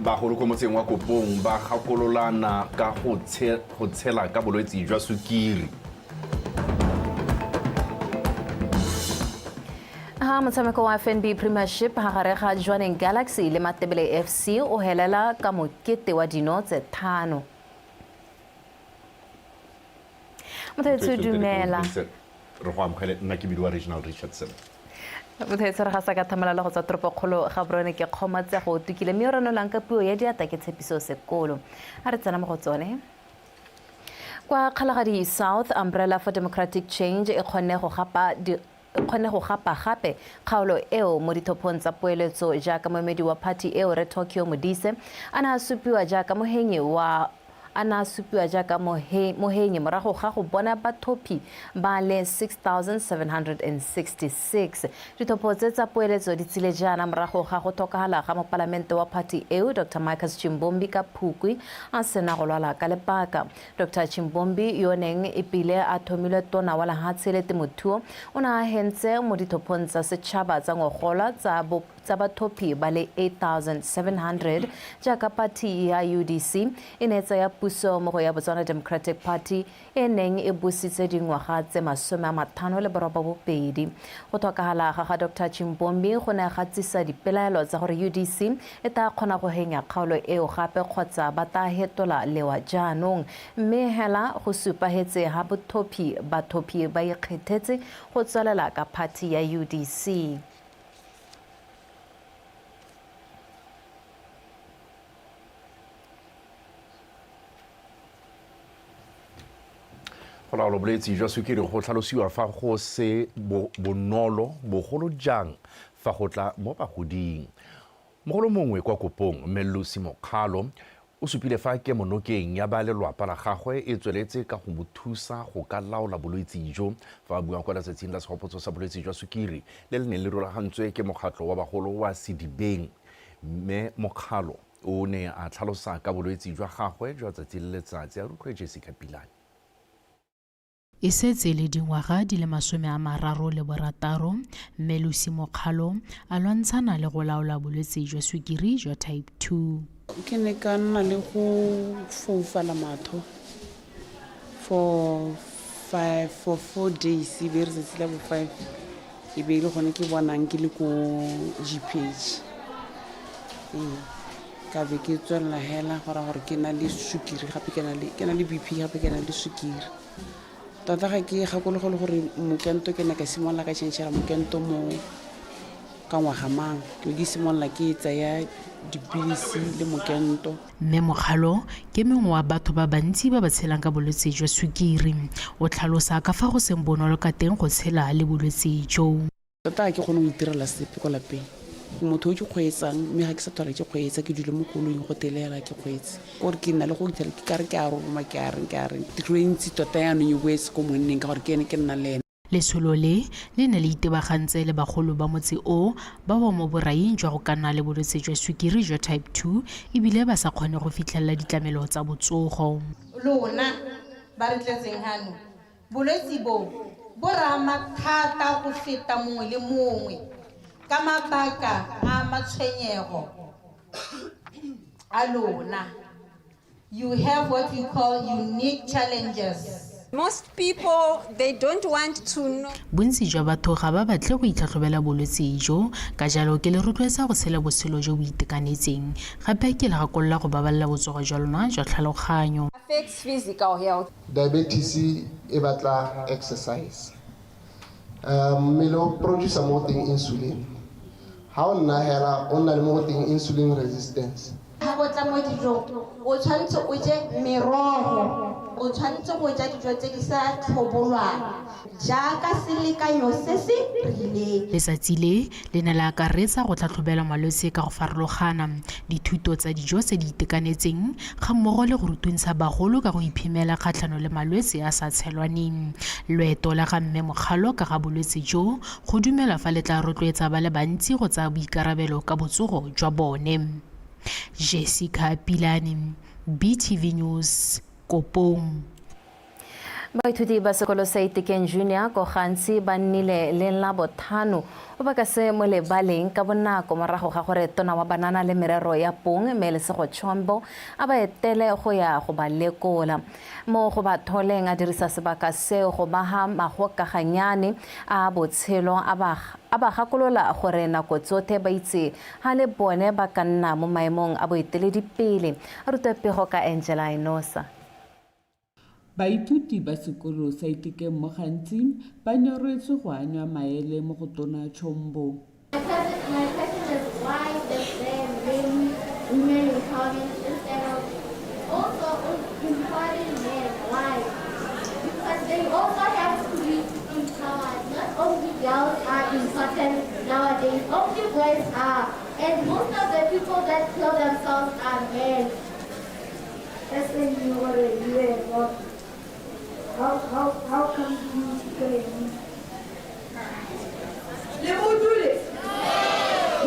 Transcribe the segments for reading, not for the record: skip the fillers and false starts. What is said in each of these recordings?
Bagolo ko motseng wa Kopong ba gakololana ka go tshela ka bolwetse jwa sukiri. Motshameko wa FNB Premiership gare ga Jwaneng Galaxy le Matebele FC o helela ka mokete wa dino tse 5. Mothaetso dumela. Re go amogela nna ke bidiwa Regional Richardson. Mothaetso re ga sa ka thamalala go tsa toropokgolo Gaborone ke kgomatse go tukile mme re nolang ka puo ya diata ke tshepiso sekolo. A re tsena mo go tsone. Kwa Kgalagadi South, Umbrella for Democratic Change e kgonne go gapa gape kgaolo eo mo dithopong tsa poeletso jaaka moemedi wa party eo re Tokyo Modise ana supiwa jaaka mohenyi morago ga go bona bathopi ba le 6,766. Dithopo tsa poeletso di tsile jana morago ga go tokagala ga mopalamente wa party eo Dr. Marcus Chimbombi ka Phukwi a sena go lwala ka lebaka. Dr. Chimbombi yo neng e pile a thomile tona wa lehatshe le temothuo o ne a hentse mo dithopong tsa setšhaba tsa ngogola tsa bathopi ba le 8,700 jaaka party ya UDC e ne tsa ya puso mo go ya Botswana Democratic Party e neng e busitse dingwaga tse 52. Go tlhokagala ga Dr. Chimbombi go ne ga tsisa dipelaelo tsa gore UDC e tla kgona go henya kgaolo eo gape kgotsa ba ta hetola lewa jaanong mme hela go supahetse ha bathopi ba ikgethetse go tswelela ka party ya UDC. Go laola bolwetse jwa sukiri go tlhalosiwa fa go se bonolo bogolo jang fa go tla mo bagoding. Mogolo mongwe kwa Kopong Melusi Mokgalo o supile fa ke monokeng ya ba lelwapa la gagwe e tsweletse ka go mo thusa go ka laola bolwetse jo fa bua kwa letsatsing la segopotso sa bolwetse jwa sukiri le le neng le rulagantswe ke mokgatlo wa bagolo wa Sedibeng. Mme Mokgalo o ne a tlhalosa ka bolwetse jwa gagwe jwa tsatsi le letsatsi a rutlwe Jessica Pilane. E setse le dingwaga di le 36 Melusi Mokgalo a lwantshana le go laola bolwetse jwa sukiri jwa type 2. Ke ne ka nna le go foufala matho for 4 days e be re setse la bo 5 e be le gone ke bonang ke le ko GPH. Ka be ke tswela hela gore ke na le sukiri gape ke na le BP gape ke na le sukiri. Tota ga ke gakologole gore mokento ke ne ka simolla ka tšhentšhela mokento mo ka ngwaga mang ke di simolla ke tsaya dipilisi le mokento. Mme Mokgalo ke mengwe wa batho ba bantsi ba ba tshelang ka bolwetse jwa sukiri o tlhalosa ka fa go seng bonolo ka teng go tshela le bolwetse jo. Tota ke gone go itirela sepe ko lapeng motho o ke kgweetsang mme ga ke sa tlhola ke kgweetsa ke dule mo koloing go telela ke kgweetse gore ke nna le go ithela ke kare ke a roma ke a reng tiro e ntsi tota yaanong e boetse ko monneng ka gore ke ene ke nna le ene. Lesolo le ne le itebagantse le bagolo ba motse o ba ba mo boraing jwa go ka nna le bolwetse jwa sukiri jwa type 2 ebile ba sa kgone go fitlhelela ditlamelo tsa botsogo. Lona ba re tletseng hano bolwetse bo rama thata go feta mongwe le mongwe ka mabaka a matshwenyego a lona. You have what we call unique challenges. Most people, they don't want to know. Bontsi jwa batho ga ba batle go itlhatlhobela bolwetse jo ka jalo ke le rotloetsa go tshela botshelo jo bo itekanetseng gape ke le gakolola go baballa botsogo jwa lona jwa tlhaloganyo. Affects physical health. Diabetes e batla exercise. Melo produce more thing insulin. How na hela on na mo thing insulin resistance. Ha go tla mo dijong o tshwanetse o je merogo o tshwanetse go ja dijo tse di sa tlhobolwang jaaka selekanyo se se rileng. Letsatsi le ne la akaretsa go tlhatlhobela malwetse ka go farologana dithuto tsa dijo tse di itekanetseng ga mmogo le go rutuntsha bagolo ka go iphemela kgatlhano le malwetse a sa tshelwaneng. Loeto la ga mme Mokgalo ka ga bolwetse jo go dumela fa le tla rotloetsa ba le bantsi go tsaya boikarabelo ka botsogo jwa bone. Jessica Pilane, BTV News, Kopong. Baithuti ba sekolo sa Dikgang Junior ko gantsi ba nnile le la bothano o ba ka se mo lebaleng ka bonako morago ga gore tona wa banana le merero ya pong Melesego Chombo a ba etele go ya go ba lekola mo go ba tholeng a dirisa sebaka seo go ba ha magokaganyane a botshelo a ba gakolola gore nako tsotlhe ba itse ha le bone ba ka nna mo maemong a boeteledipele a rutapego ka Angela Inosa. Baithuti ba sekolo sa Dikgang mo gantsi ba nyoretswe go anya maele mo go Tona Chombo. My question is why does there name women empowerment instead of also empowering men? Why? Because they also have to be empowered. Not only girls are important nowadays, only boys are. And most of the people that kill themselves are men. That's when you were involved. How come you say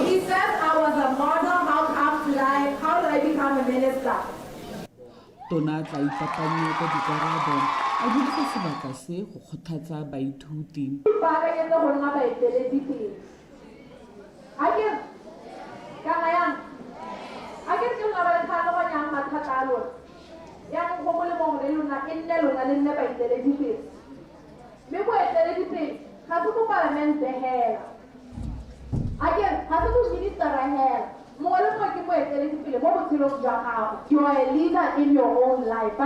he says I was a model, how did I become a minister? Tona tla ipapanya ka dikarabo a dirisa sebaka se go kgothatsa baithuti. Ba ke go nna baeteledipele. A ke nna ba tlhaloganyang mathata a lona. Ya go mo le mongwe le lona e nne lona le nne baeteledipele. Mme boeteledipele ga se mo parlamente hela. Ga se mo ministera hela. Mongwe le mongwe ke moeteledipele mo botshelong jwa gago. You are a leader in your own life.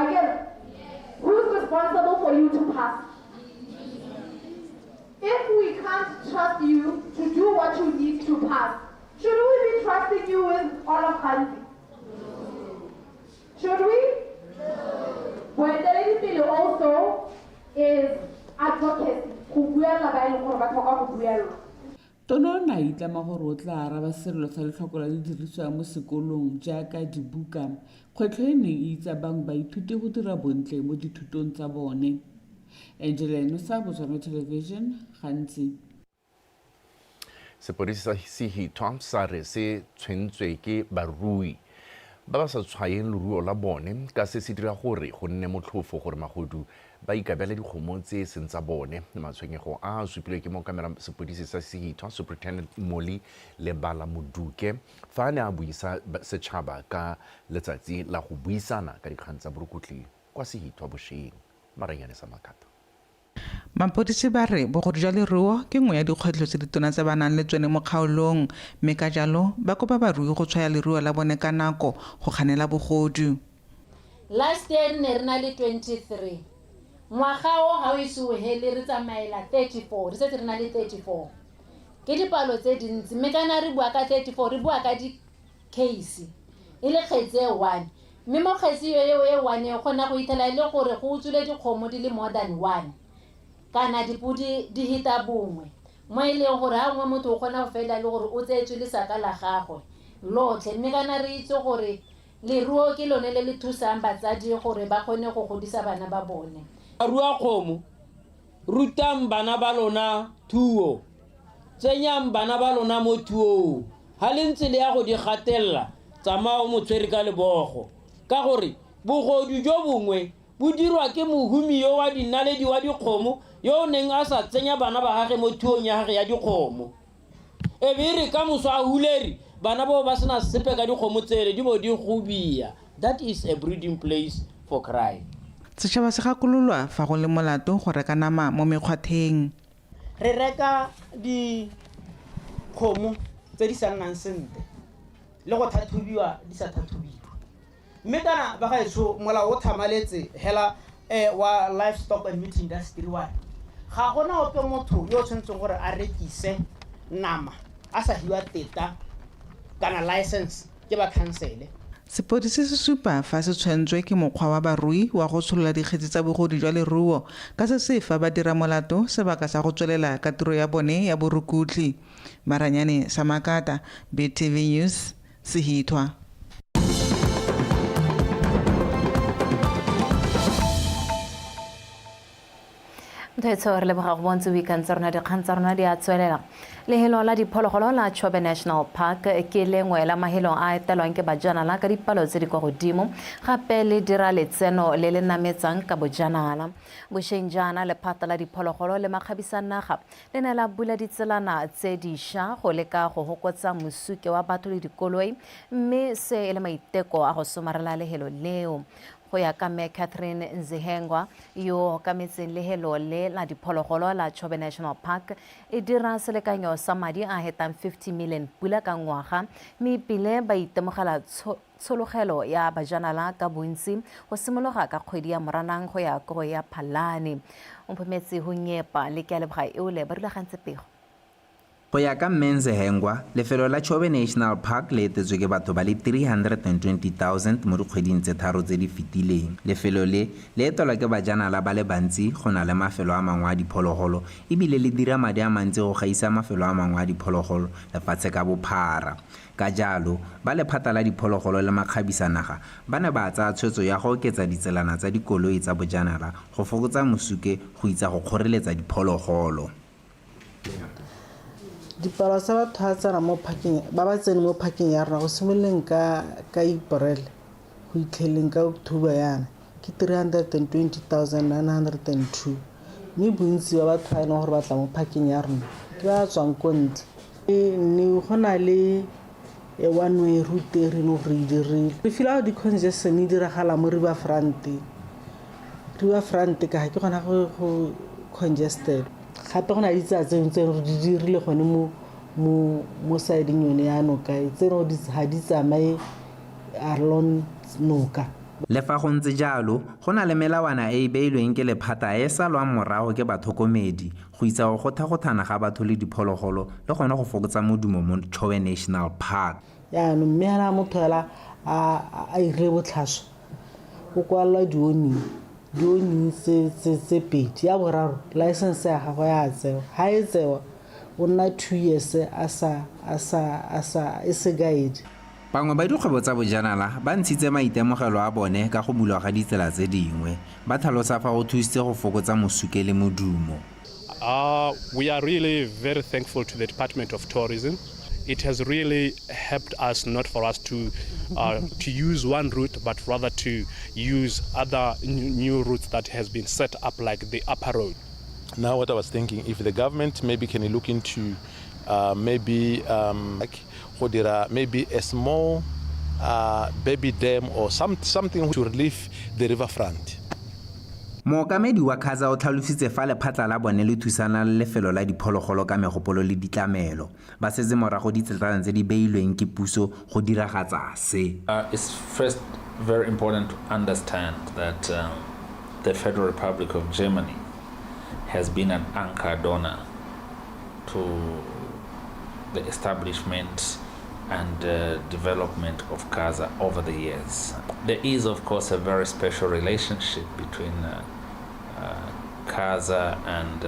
Who's responsible for you to pass? If we can't trust you to do what you need to pass, should we be trusting you with all of country? Should we? Boeteledipele also is advocacy. Go buela ba ile gore ba tlhoka go buela. Tona na itlama gore o tla araba serelo sa letlhoko la didiriswa mo sekolong jaaka dibuka. Kgwetlho e neng e itsa bang baithuti go dira bontle mo dithutong tsa bone. Angela Inosa, Botswana Television, gantsi. Sepodisi sa Sehithwa sa re se tshwentswe ke barui ba ba sa tshwayeng leruo la bone ka se se dira gore go nne motlhofo gore magodu ba ikabela dikgomo tse seng tsa bone. Matshwenyego a supilwe ke mokamera sepodisi sa Sehithwa Superintendent Moli Lebala Moduke fa ne a buisa setšhaba ka letsatsi la go buisana ka dikgang tsa borukutli kwa Sehithwa Bošeng. Maranyane sa Makata. Mapodisi ba re bogodu jwa leruo ke nngwe ya dikgwetlho tse ditona tse ba nang le tsone mo kgaolong mme ka jalo ba kopa barui go tshwaya leruo la bone ka nako go kganela bogodu. Last year ne re na le 23 ngwaga o ga o isiwe hele re tsamaela 34 re setse re na le 34 ke dipalo tse dintsi mme kana re bua ka 34 re bua ka di case e le kgetse 1 mme mo kgetse yo e 1 e gona go ithela ile gore go utswile dikgomo di le more than 1 kana dipudi di hita bongwe mo ile gore ha ngwe motho o gona go fela le gore o tsetswe le saka la gagwe lotlhe mme kana re itse gore leruo ke lone le le thusang batsadi gore ba kgone go godisa bana ba bone. Rua kgomo rutang bana ba lona thuo tsenyang bana ba lona mo thuo ha le ntse le ya go di gatella tsamao motsweri ka lebogo ka gore bogodu jo bongwe bo dirwa ke mohumi yo wa dinaledi wa dikgomo yo neng a sa tsenya bana ba gage mo thuong ya gage ya dikgomo e be re ka moso a huleri bana bo ba sena sepe ka dikgomo tsele di bo di gubia. That is a breeding place for crime. Setšhaba se gakololwa fa go le molato go reka nama mo mekgwatheng. Re reka dikgomo tse di sa nnang sentle le go thathubiwa di sa thathubiwa mme kana ba gaetsho molao o thamaletse hela wa Livestock and Meat Industry wa ga gona ope motho yo tshwantseng gore a rekise nama a sa hiwa teta kana license ke ba council. Sepodisi se supa fa se tshwentswe ke mokgwa wa barui wa go tsholola dikgetse tsa bogodu jwa leruo ka se se fa ba dira molato sebaka sa go tswelela ka tiro ya bone ya borukutli. Maranyane sa Makata, BTV News, Sehithwa. Mthetse re leboga go bontse weekend tsa rona dikgang tsa rona di a tswelela. Lehelo la diphologolo la Tšhobe National Park ke lengwe la mahelo a etelwang ke bajanala ka dipalo tse di kwa godimo gape le dira letseno le le nametsang ka bojanala. Bošeng jaana lephata la diphologolo le makgabisanaga le ne la bula ditselana tse dišwa go leka go hokotsa mosuke wa batho le dikoloi mme se e le maiteko a go somarela lehelo leo. Go ya ka me Catherine Nzihengwa yo ka metseng lehelo le la diphologolo la Tšhobe National Park e dira selekanyo sa madi a hetang 50 million pula ka ngwaga mme pele ba itemogela tshologelo ya bajanala ka bontsi go simologa ka kgwedi ya Moranang go ya go ya Phalane. Mphometsi ho nyepa le ke a leboga eole ba rulagantse pego. Go ya ka Nzihengwa, lefelo la Tšhobe National Park le etetswe ke batho ba le 320,000 mo dikgweding tse tharo tse di fetileng. Lefelo le etelwa ke bajanala ba le bantsi go na le mafelo a mangwe a diphologolo ebile le dira madi a mantsi go gaisa mafelo a mangwe a diphologolo lefatshe ka bophara. Ka jalo ba lephata la diphologolo le makgabisanaga ba ne ba tsaya tshwetso ya go oketsa ditselana tsa dikoloi tsa bojanala go fokotsa mosuke go itsa go kgoreletsa diphologolo. Dipalo sa batho a tsena mo parking ba ba tsene mo parking ya rona go simoleng ka April go itlheleng ka October yana ke 320,902 mme bontsi ba batho ba ene gore ba tla mo parking ya rona ke ba tswang ko ntle ne go na le one way route re no re dirile re fila di congestion e diragala mo river front ka ke gona go congested gape go na ditsa tse re di dirile gone mo siding yone ya noka tse re di ha di tsamaye arlon noka. Le fa go ntse jalo go na le melawana e beilweng ke lephata e sa lwang morago ke batlhokomedi go itsa go gothagothana ga batho le diphologolo le gone go fokotsa modumo mo Tšhobe National Park. Ya no mme ha motho ela a ire botlhaswa go kwala dioni se pedi ya boraro license ya gago ya tsewa ha e tsewa o nna 2 years asa e se guide. Bangwe ba dikgwebo tsa bojanala ba ntshitse maitemogelo a bone ka go bulwa ga ditsela tse dingwe ba tlhalosa fa go thusitse go fokotsa mosuke le modumo. We are really very thankful to the Department of Tourism. It has really helped us not for us to use one route, but rather to use other new routes that has been set up, like the upper road. Now what I was thinking, if the government maybe can look into maybe a small baby dam or something to relieve the riverfront. Mookamedi wa Khaza o tlhalositse fa lephatla la bone le thusana le lefelo la diphologolo ka megopolo le ditlamelo ba setse morago ditselana tse di beilweng ke puso go diragatsa se. It's first very important to understand that the Federal Republic of Germany has been an anchor donor to the establishment and development of Khaza over the years. There is, of course, a very special relationship between Khaza and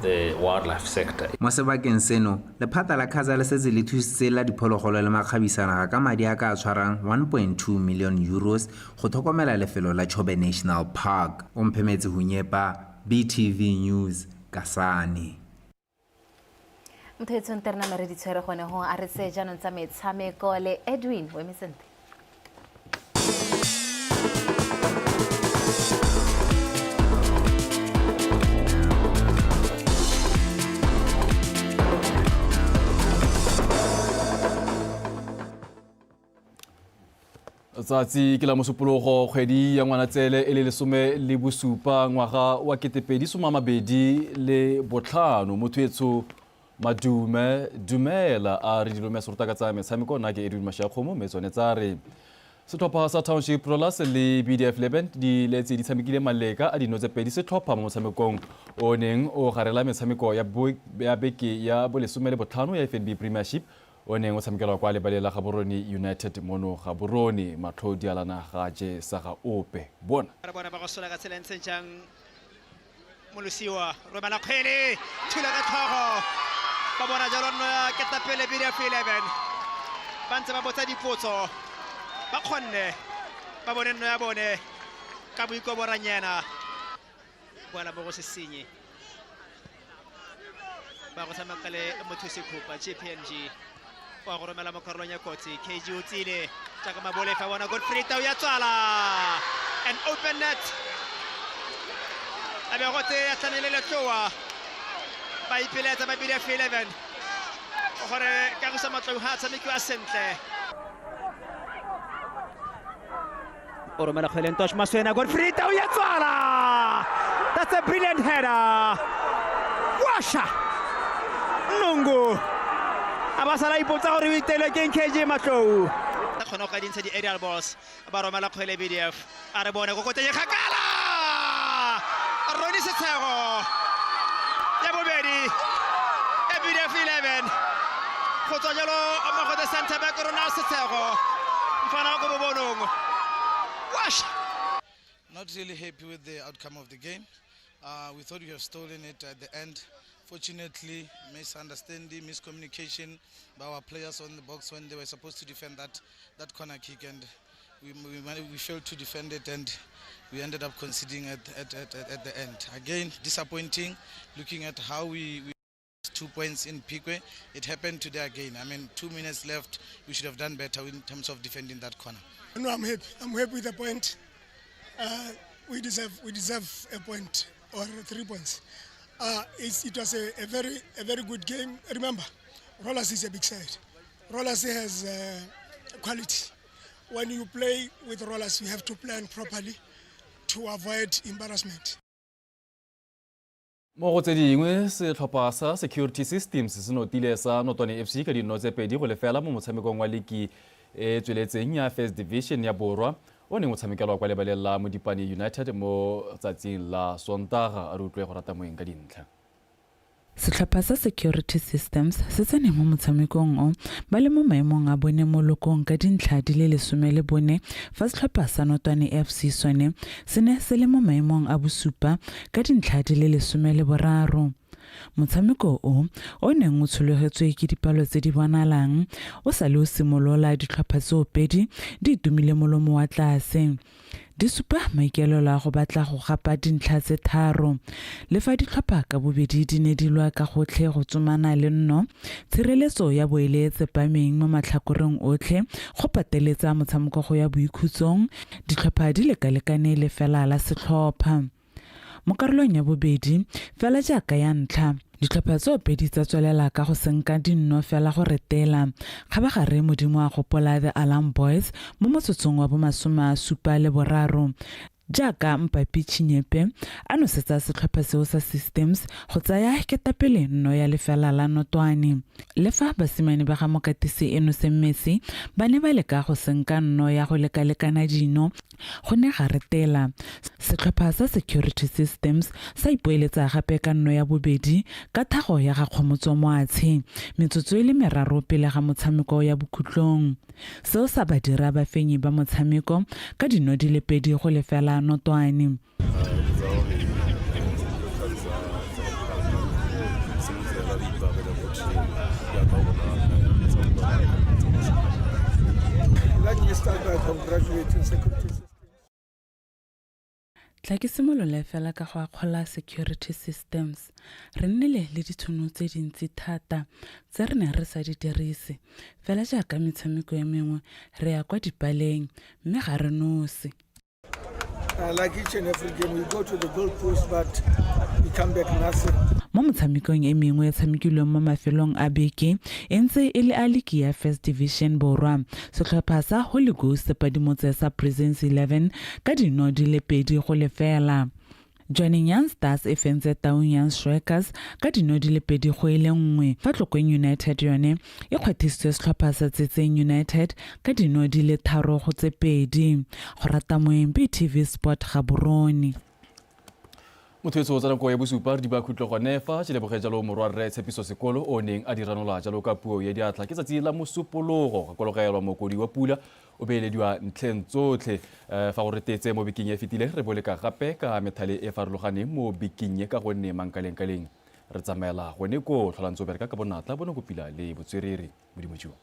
the wildlife sector. Mo sebakeng seno, lephata la Khaza le setse le thusitse la diphologolo le makgabisanaga ka madi a ka tshwarang 1.2 million euros go tlhokomela lefelo la Tšhobe National Park. O Mphemetse ho nyepa BTV News Kasane. Motho interna me re ditshwere gone go a re se jaanong tsa metshameko le Edwin Wemesente. Tsatsi ke la MOSUPOLOGO kgwedi ya Ngwanatsele e le lesome le bosupa ngwaga wa 2025 motho etso madume dumela a re dilome se rutaka tsa metshameko nna ke Edwin Mashakgomo me tsone tsa re setlhopha sa Township Rollers le BDF 11 di letse di tshamekile maleka a dino tse pedi setlhopha mo motshamekong o neng o garela metshameko ya beke ya bolesome le botlhano ya FNB Premiership o neng o tshamekela kwa lebalela Gaborone United mono Gaborone matlhodi alana ga je sa ga ope bona ba go sola ka tsela ntse jang molosiwa romela kgwele thula ka tlhogo ba bona jalo nno ya ketapele BDF 11 ba ntse ba botsa dipotso ba kgonne ba bone nno ya bone ka boikoboranyena boela mo go se senye ba go tshameka le mothusi khupa GPNG wa go romela mo karolong ya kotsi KG o tsile jaaka mabolefa bona Godfrey Tau ya tswala an open net a be go tse ya tsanele le tloa ba ipiletsa ba bile 11 gore ka go sa matlo ha tshamekiwa sentle o romela kgwele Ntosh Maswena Godfrey Tau ya tswala. That's a brilliant header. Washa Nungu abasala ipotsa gore o itele ke KG Matlou a kgona go dintsha di aerial balls ba romela kgwele BDF a re bone go koteng kgakala Roni Setsego ya bobedi BDF 11 go tswa jalo mo go the center back Rona Setsego mfana go bobonong. Not really happy with the outcome of the game. We thought we have stolen it at the end. Fortunately, misunderstanding, miscommunication by our players on the box when they were supposed to defend that corner kick, and we failed to defend it, and we ended up conceding at the end. Again, disappointing. Looking at how we 2 points in Pikwe, it happened today again. I mean, 2 minutes left. We should have done better in terms of defending that corner. No, I'm happy. I'm happy with the point. We deserve a point or 3 points. It was a very good game. Remember, Rollers is a big side. Rollers has quality. When you play with Rollers, you have to plan properly to avoid embarrassment. mo go tse dingwe setlhopha sa security systems se notile sa Notwane FC ka dino tse pedi go lefela mo motshamekong wa ligi e tsweletseng ya First Division ya Borwa o neng o tshamekelwa kwa lebaleng la Modipane United mo tsatsing la Sontaga a re utlwe go rata moeng ka dintlha. Setlhopha sa security systems se tsene mo motshamekong o ba le mo maemong a bone mo lokong ka dintlha di le 14 fa setlhopha sa Notwane FC sone se ne se le mo maemong a bosupa ka dintlha di le 13. Motshameko o neng o tshologetswe ke dipalo tse di bonalang o sa le o simolola ditlhopha tse pedi di itumile molomo wa tlase. Di supa maikaelelo a go batla go gapa dintlha tse 3 le fa ditlhopha ka bobedi di ne di lwa ka gotlhe go tsomana le nno tshireletso ya boele e tsepameng mo matlhakoreng otlhe go pateletsa motshameko go ya boikhutsong ditlhopha di lekalekane le fela la setlhopha. Mo karolong ya bobedi fela jaaka ya ntlha ditlhopha tse pedi tsa tswelela ka go senka dinno fela go retela ga ba gare modimo a gopola the Alarm Boys mo motsotsong wa bo 73 jaaka Mpapi Chinyepe a nosetsa setlhopha seo sa systems go tsaya ketapele nno ya lefela la Notwane le fa basimane ba ga Mokatisi eno se Messi ba ne ba leka go senka nno ya go lekalekana dino go ne ga retela setlhopha sa security systems sa ipoeletsa gape ka nno ya bobedi ka thago ya ga Kgomotso Moatshe metsotso ile meraro pele ga motshameko ya bokhutlong seo sa ba dira bafenyi ba motshameko ka dino di le pedi go lefela Notwane. Let me start by congratulating security systems. Tla ke simolola fela ka go akgola security systems re nnile le ditšhono tse dintsi thata tse re ne re sa di dirise fela jaaka metshameko ya mengwe re ya kwa dipaleng mme ga re nose. Like each and every game, we go to the goal post, but we come back nothing. Mo motshamekong e mengwe ya tshamekilweng mo mafelong a beke e ntse e le a ligi ya First Division Borwa setlhopha sa Holy Ghost padimotse sa Presence 11 ka dino di le pedi go lefela. Joining Young Stars e fentse Taung Young Strikers ka dino di le pedi go ile nngwe fa Tlokeng United yone e kgwathisitswe setlhopha sa Tsetseng United ka dino di le 3 go tse pedi go rata moempi TV Sport Gaborone. Motho tsa nako ya bosupa di ba khutlo gone fa tse leboge jalo morwa re tshepiso sekolo o neng a diranola jalo ka puo ya diatla ke tsatsi la mosupologo ga kologelwa mokodi wa pula o beelediwa ntlheng tsotlhe fa go retetse mo biking e fetile re boleka gape ka methale e farologane mo biking ka gonne mankaleng re tsamaela gone ko tlholantso bereka ka bonatla bona go pila le botswerere modimo.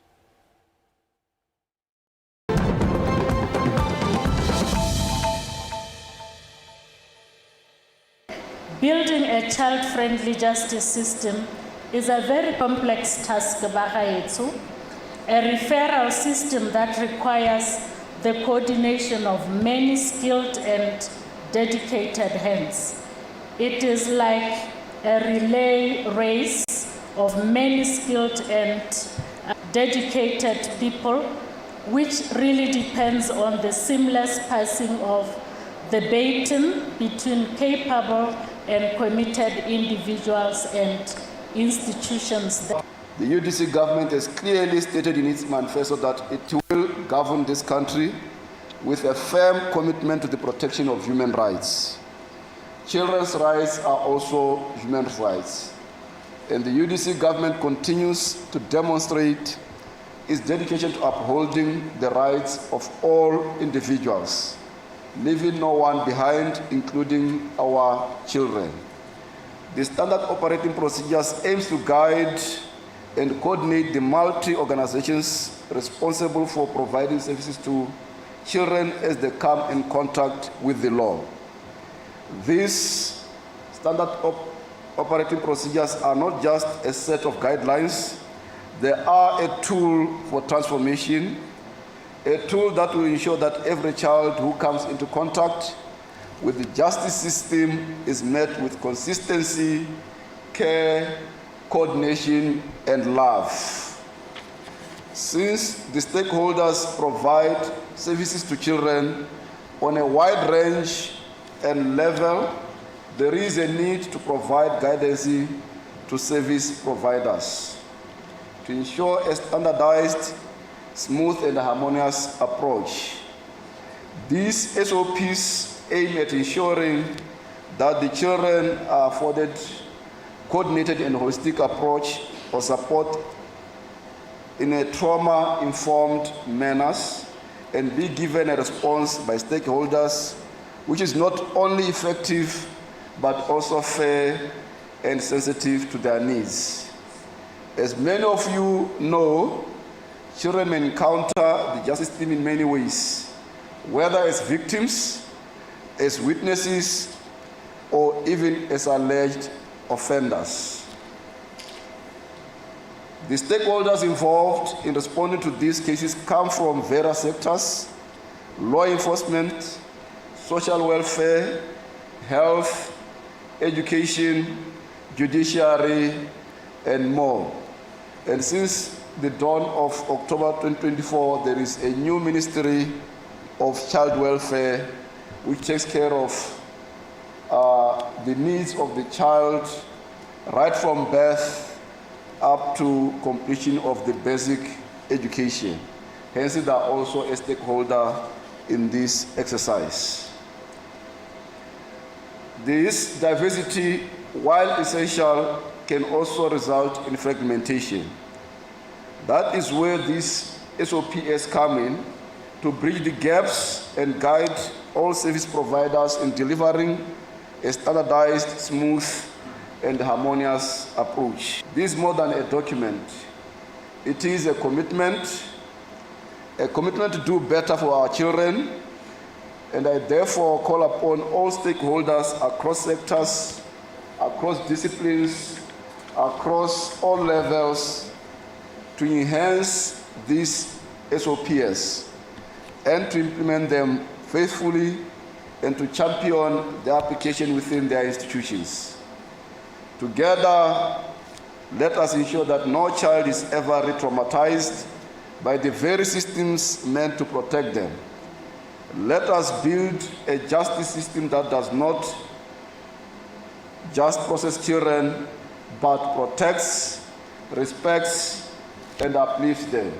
building a child-friendly justice system is a very complex task, a referral system that requires the coordination of many skilled and dedicated hands. It is like a relay race of many skilled and dedicated people, which really depends on the seamless passing of the baton between capable and committed individuals and institutions. The UDC government has clearly stated in its manifesto that it will govern this country with a firm commitment to the protection of human rights. Children's rights are also human rights. And the UDC government continues to demonstrate its dedication to upholding the rights of all individuals, leaving no one behind, including our children. The standard operating procedures aims to guide and coordinate the multi-organizations responsible for providing services to children as they come in contact with the law. These standard operating procedures are not just a set of guidelines, they are a tool for transformation, a tool that will ensure that every child who comes into contact with the justice system is met with consistency, care, coordination, and love. Since the stakeholders provide services to children on a wide range and level, there is a need to provide guidance to service providers to ensure a standardized, smooth, and harmonious approach. These SOPs aim at ensuring that the children are afforded coordinated and holistic approach or support in a trauma-informed manner and be given a response by stakeholders which is not only effective but also fair and sensitive to their needs. As many of you know, children may encounter the justice system in many ways, whether as victims, as witnesses, or even as alleged offenders. The stakeholders involved in responding to these cases come from various sectors: law enforcement, social welfare, health, education, judiciary, and more. And since the dawn of October 2024, there is a new Ministry of Child Welfare which takes care of the needs of the child right from birth up to completion of the basic education. Hence, they are also a stakeholder in this exercise. This diversity, while essential, can also result in fragmentation. That is where these SOPs come in to bridge the gaps and guide all service providers in delivering a standardized, smooth, and harmonious approach. This is more than a document. It is a commitment to do better for our children, and I therefore call upon all stakeholders across sectors, across disciplines, across all levels to enhance these SOPs and to implement them faithfully and to champion their application within their institutions. Together, let us ensure that no child is ever re-traumatized by the very systems meant to protect them. Let us build a justice system that does not just process children, but protects, respects, and uplifts them.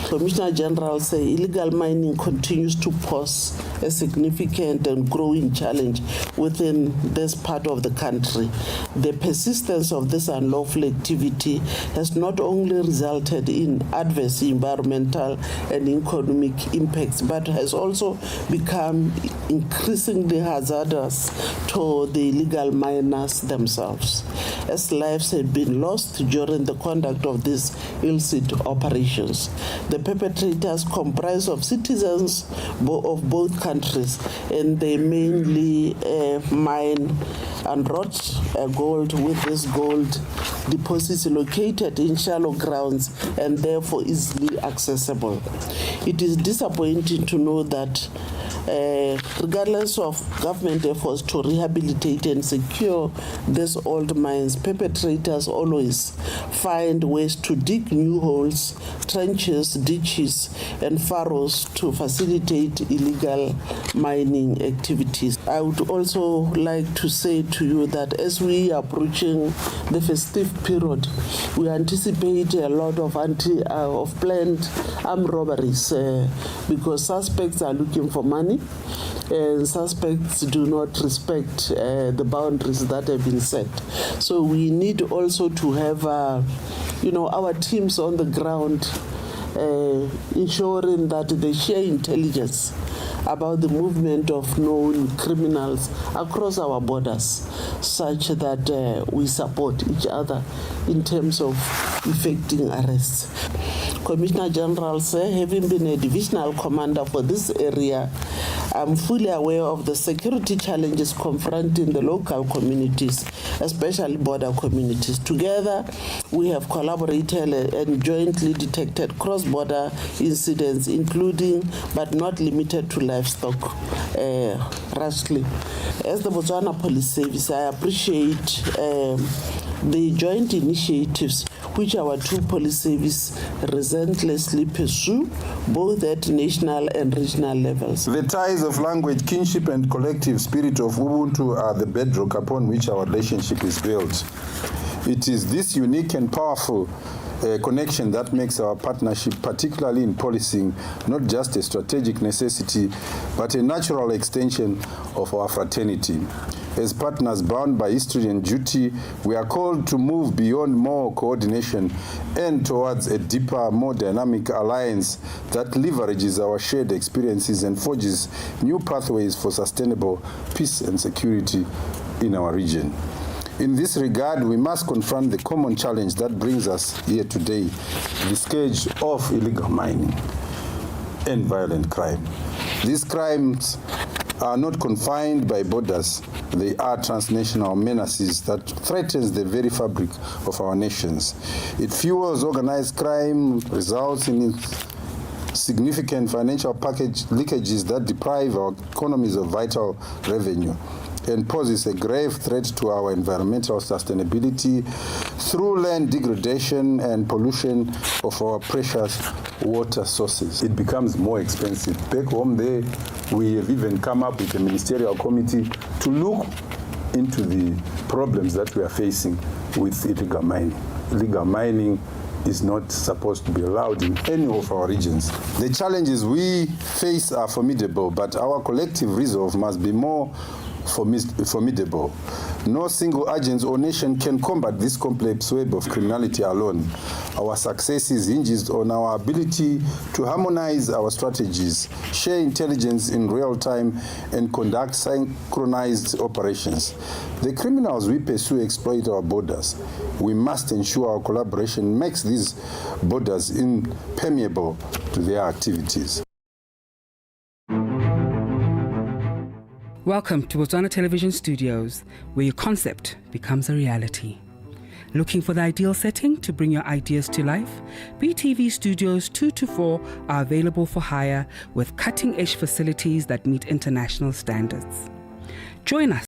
Commissioner General say illegal mining continues to pose a significant and growing challenge within this part of the country. The persistence of this unlawful activity has not only resulted in adverse environmental and economic impacts, but has also become increasingly hazardous to the illegal miners themselves, as lives have been lost during the conduct of these illicit operations. The perpetrators comprise of citizens of both countries, and they mainly mine and wrought gold, with this gold deposits located in shallow grounds and therefore easily accessible. It is disappointing to know that regardless of government efforts to rehabilitate and secure these old mines, perpetrators always find ways to dig new holes, trenches, ditches, and furrows to facilitate illegal mining activities. I would also like to say to you that as we are approaching the festive period, we anticipate a lot of planned armed robberies because suspects are looking for money, and suspects do not respect the boundaries that have been set. So we need also to have, our teams on the ground ensuring that they share intelligence about the movement of known criminals across our borders, such that we support each other in terms of effecting arrests. Commissioner General, sir, having been a divisional commander for this area, I'm fully aware of the security challenges confronting the local communities, especially border communities. Together, we have collaborated and jointly detected cross-border incidents, including but not limited to livestock rustling. As the Botswana Police Service, I appreciate the joint initiatives which our two police services relentlessly pursue, both at national and regional levels. The ties of language, kinship, and collective spirit of Ubuntu are the bedrock upon which our relationship is built. It is this unique and powerful connection that makes our partnership, particularly in policing, not just a strategic necessity, but a natural extension of our fraternity. As partners bound by history and duty, we are called to move beyond more coordination and towards a deeper, more dynamic alliance that leverages our shared experiences and forges new pathways for sustainable peace and security in our region. In this regard, we must confront the common challenge that brings us here today, the scourge of illegal mining and violent crime. These crimes are not confined by borders. They are transnational menaces that threatens the very fabric of our nations. It fuels organized crime, results in significant financial package leakages that deprive our economies of vital revenue, and poses a grave threat to our environmental sustainability through land degradation and pollution of our precious water sources. It becomes more expensive. Back home there, we have even come up with a ministerial committee to look into the problems that we are facing with illegal mining. Illegal mining is not supposed to be allowed in any of our regions. The challenges we face are formidable, but our collective resolve must be more formidable. No single agency or nation can combat this complex web of criminality alone. Our success is hinged on our ability to harmonize our strategies, share intelligence in real time, and conduct synchronized operations. The criminals we pursue exploit our borders. We must ensure our collaboration makes these borders impermeable to their activities. Welcome to Botswana Television Studios, where your concept becomes a reality. Looking for the ideal setting to bring your ideas to life? BTV Studios 2 to 4 are available for hire with cutting-edge facilities that meet international standards. Join us